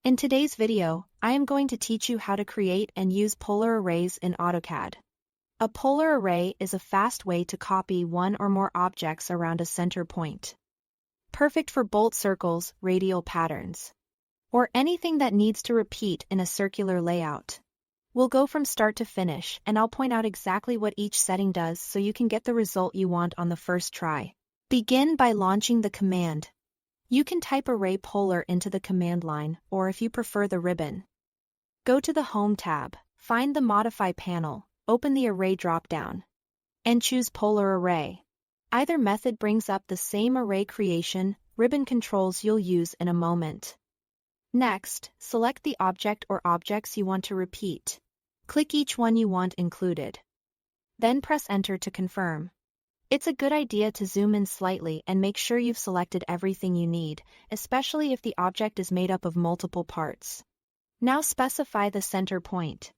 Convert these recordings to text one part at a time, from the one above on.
In today's video, I am going to teach you how to create and use polar arrays in AutoCAD. A polar array is a fast way to copy one or more objects around a center point. Perfect for bolt circles, radial patterns, or anything that needs to repeat in a circular layout. We'll go from start to finish, and I'll point out exactly what each setting does so you can get the result you want on the first try. Begin by launching the command. You can type array polar into the command line, or if you prefer the ribbon. Go to the Home tab, find the Modify panel, open the Array dropdown, and choose Polar Array. Either method brings up the same array creation ribbon controls you'll use in a moment. Next, select the object or objects you want to repeat. Click each one you want included. Then press Enter to confirm. It's a good idea to zoom in slightly and make sure you've selected everything you need, especially if the object is made up of multiple parts. Now specify the center point.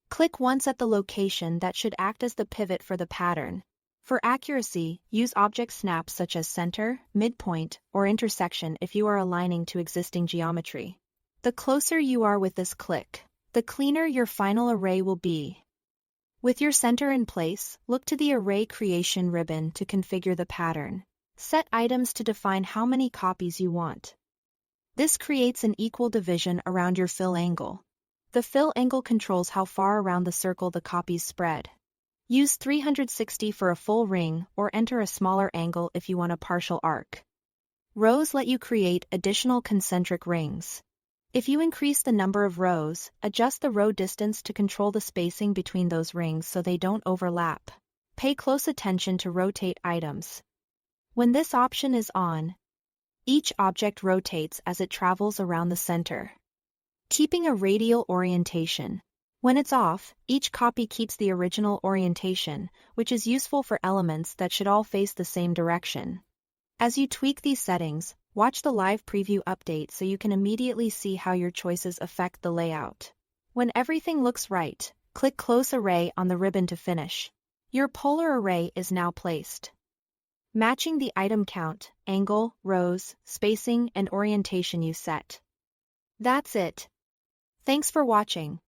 Click once at the location that should act as the pivot for the pattern. For accuracy, use object snaps such as center, midpoint, or intersection if you are aligning to existing geometry. The closer you are with this click, the cleaner your final array will be. With your center in place, look to the Array Creation ribbon to configure the pattern. Set items to define how many copies you want. This creates an equal division around your fill angle. The fill angle controls how far around the circle the copies spread. Use 360 for a full ring, or enter a smaller angle if you want a partial arc. Rows let you create additional concentric rings. If you increase the number of rows, adjust the row distance to control the spacing between those rings so they don't overlap. Pay close attention to rotate items. When this option is on, each object rotates as it travels around the center, keeping a radial orientation. When it's off, each copy keeps the original orientation, which is useful for elements that should all face the same direction. As you tweak these settings, watch the live preview update so you can immediately see how your choices affect the layout. When everything looks right, click Close Array on the ribbon to finish. Your polar array is now placed, matching the item count, angle, rows, spacing, and orientation you set. That's it. Thanks for watching.